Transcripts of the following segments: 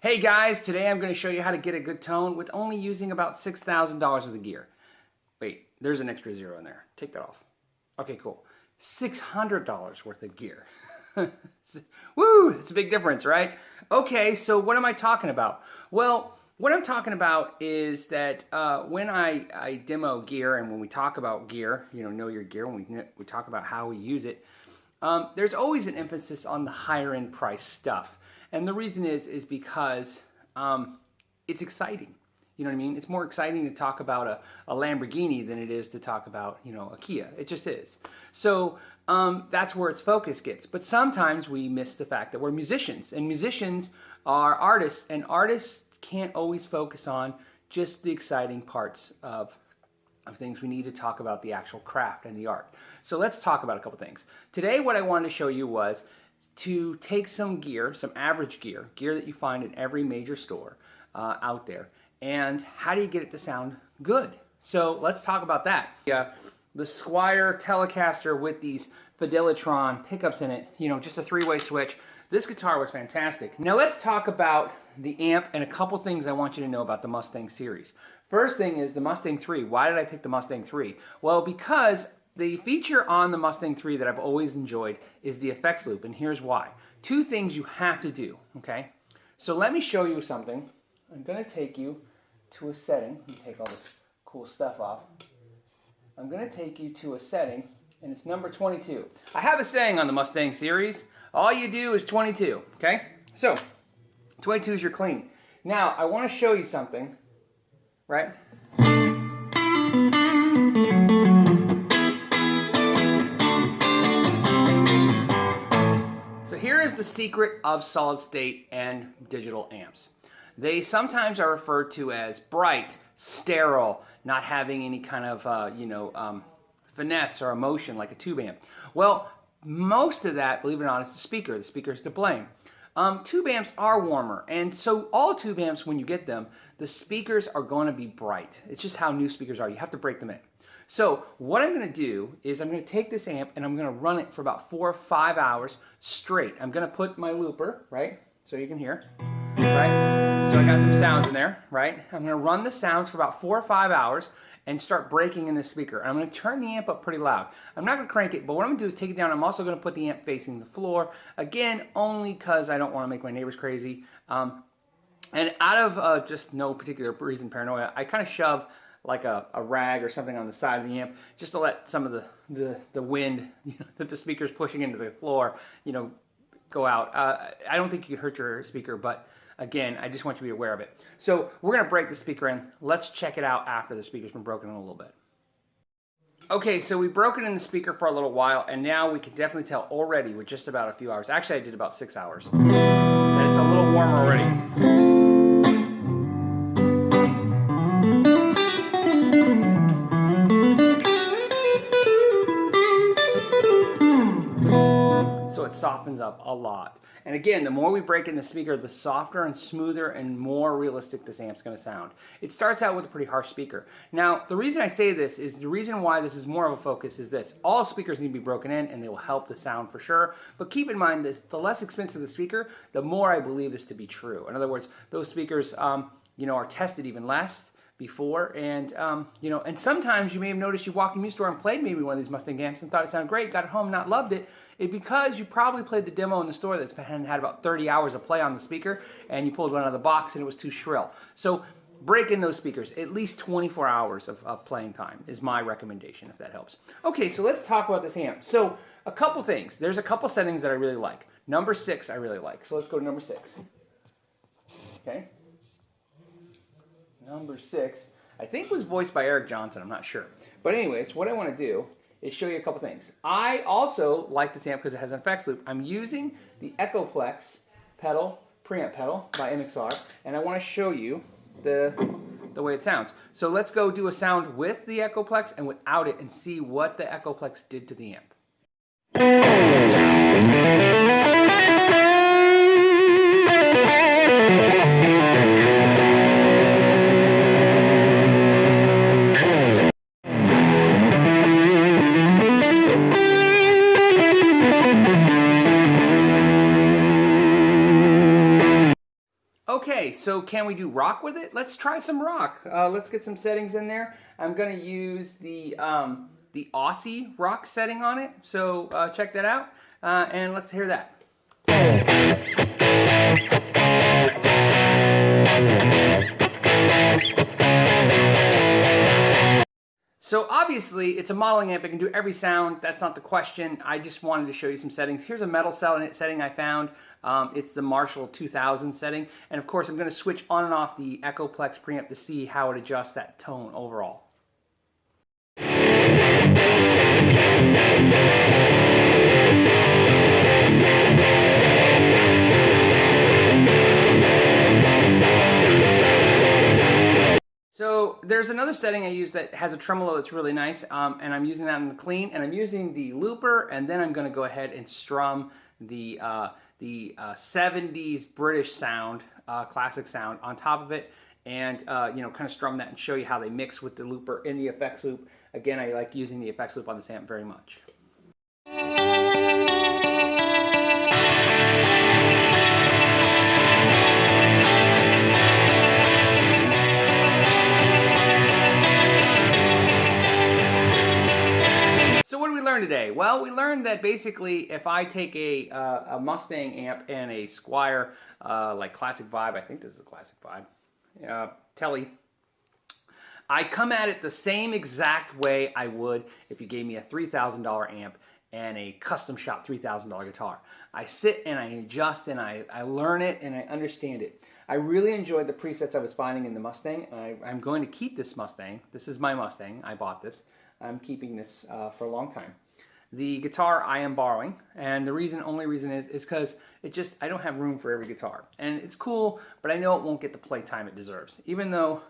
Hey guys, today I'm going to show you how to get a good tone with only using about $6,000 of the gear. Wait, there's an extra zero in there. Take that off. Okay, cool. $600 worth of gear. Woo, it's a big difference, right? Okay, so what am I talking about? Well, what I'm talking about is that when I demo gear and when we talk about gear, know your gear, when we talk about how we use it, there's always an emphasis on the higher end price stuff. And the reason is because it's exciting. You know what I mean? It's more exciting to talk about a Lamborghini than it is to talk about, a Kia. It just is. So that's where its focus gets. But sometimes we miss the fact that we're musicians. And musicians are artists. And artists can't always focus on just the exciting parts of things. We need to talk about the actual craft and the art. So let's talk about a couple things. Today what I wanted to show you was to take some gear, some average gear that you find in every major store out there, and how do you get it to sound good? So let's talk about that. The Squier Telecaster with these Fidelitron pickups in it, just a three-way switch. This guitar was fantastic. Now let's talk about the amp and a couple things I want you to know about the Mustang series. First thing is the Mustang 3. Why did I pick the Mustang 3? Well, because the feature on the Mustang 3 that I've always enjoyed is the effects loop, and here's why. Two things you have to do, okay? So let me show you something. I'm going to take you to a setting. Let me take all this cool stuff off. I'm going to take you to a setting, and it's number 22. I have a saying on the Mustang series, all you do is 22, okay? So 22 is your clean. Now, I want to show you something, right? Here is the secret of solid state and digital amps. They sometimes are referred to as bright, sterile, not having any kind of finesse or emotion like a tube amp. Well, most of that, believe it or not, is the speaker. The speaker is to blame. Tube amps are warmer, and so all tube amps, when you get them, the speakers are going to be bright. It's just how new speakers are. You have to break them in. So what I'm going to do is I'm going to take this amp and I'm going to run it for about 4 or 5 hours straight. I'm going to put my looper, right, so you can hear, right? So I got some sounds in there, right? I'm going to run the sounds for about 4 or 5 hours and start breaking in the speaker. I'm going to turn the amp up pretty loud. I'm not going to crank it, but what I'm going to do is take it down. I'm also going to put the amp facing the floor, again, only because I don't want to make my neighbors crazy. And out of just no particular reason, paranoia, I kind of shove like a rag or something on the side of the amp just to let some of the wind that the speaker's pushing into the floor, go out. I don't think you could hurt your speaker, but again, I just want you to be aware of it. So we're going to break the speaker in. Let's check it out after the speaker's been broken in a little bit. Okay, so we broke it in the speaker for a little while, and now we can definitely tell already with just about a few hours. Actually, I did about 6 hours. That it's a little warmer already. Softens up a lot. And again, the more we break in the speaker, the softer and smoother and more realistic this amp's going to sound. It starts out with a pretty harsh speaker. Now, the reason I say this is the reason why this is more of a focus is this. All speakers need to be broken in and they will help the sound for sure. But keep in mind that the less expensive the speaker, the more I believe this to be true. In other words, those speakers are tested even less before, and and sometimes you may have noticed you walked in the music store and played maybe one of these Mustang amps and thought it sounded great, got it home, not loved it. It's because you probably played the demo in the store that's had about 30 hours of play on the speaker, and you pulled one out of the box and it was too shrill. So break in those speakers. At least 24 hours of playing time is my recommendation, if that helps. Okay, so let's talk about this amp. So a couple things. There's a couple settings that I really like. Number 6 I really like. So let's go to number 6. Okay. Number 6, I think was voiced by Eric Johnson. I'm not sure. But anyways, what I want to do is show you a couple things. I also like this amp because it has an effects loop. I'm using the Echoplex pedal, preamp pedal by MXR, and I want to show you the way it sounds. So let's go do a sound with the Echoplex and without it and see what the Echoplex did to the amp. Okay, so can we do rock with it? Let's try some rock. Let's get some settings in there. I'm going to use the Aussie rock setting on it. So check that out, and let's hear that. So obviously it's a modeling amp. It can do every sound. That's not the question. I just wanted to show you some settings. Here's a metal setting I found. It's the Marshall 2000 setting. And of course I'm going to switch on and off the Echoplex preamp to see how it adjusts that tone overall. So there's another setting I use that has a tremolo that's really nice, and I'm using that in the clean, and I'm using the looper, and then I'm going to go ahead and strum the 70s British sound, classic sound on top of it, and you know, kind of strum that and show you how they mix with the looper in the effects loop. Again, I like using the effects loop on this amp very much. Today? Well, we learned that basically if I take a Mustang amp and a Squier like Classic Vibe, I think this is a Classic Vibe, Telly, I come at it the same exact way I would if you gave me a $3,000 amp and a custom shop $3,000 guitar. I sit and I adjust and I learn it and I understand it. I really enjoyed the presets I was finding in the Mustang. I'm going to keep this Mustang. This is my Mustang. I bought this. I'm keeping this for a long time. The guitar I am borrowing, and the only reason is because I don't have room for every guitar. And it's cool, but I know it won't get the playtime it deserves, even though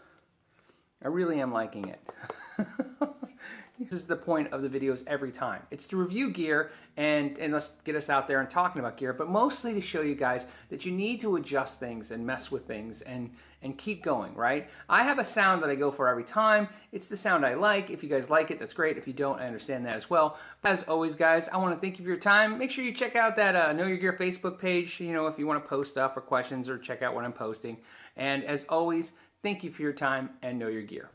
I really am liking it. This is the point of the videos every time. It's to review gear and let's get us out there and talking about gear, but mostly to show you guys that you need to adjust things and mess with things and keep going, right? I have a sound that I go for every time. It's the sound I like. If you guys like it, that's great. If you don't, I understand that as well. As always, guys, I want to thank you for your time. Make sure you check out that Know Your Gear Facebook page, you know, if you want to post stuff or questions or check out what I'm posting. And as always, thank you for your time and know your gear.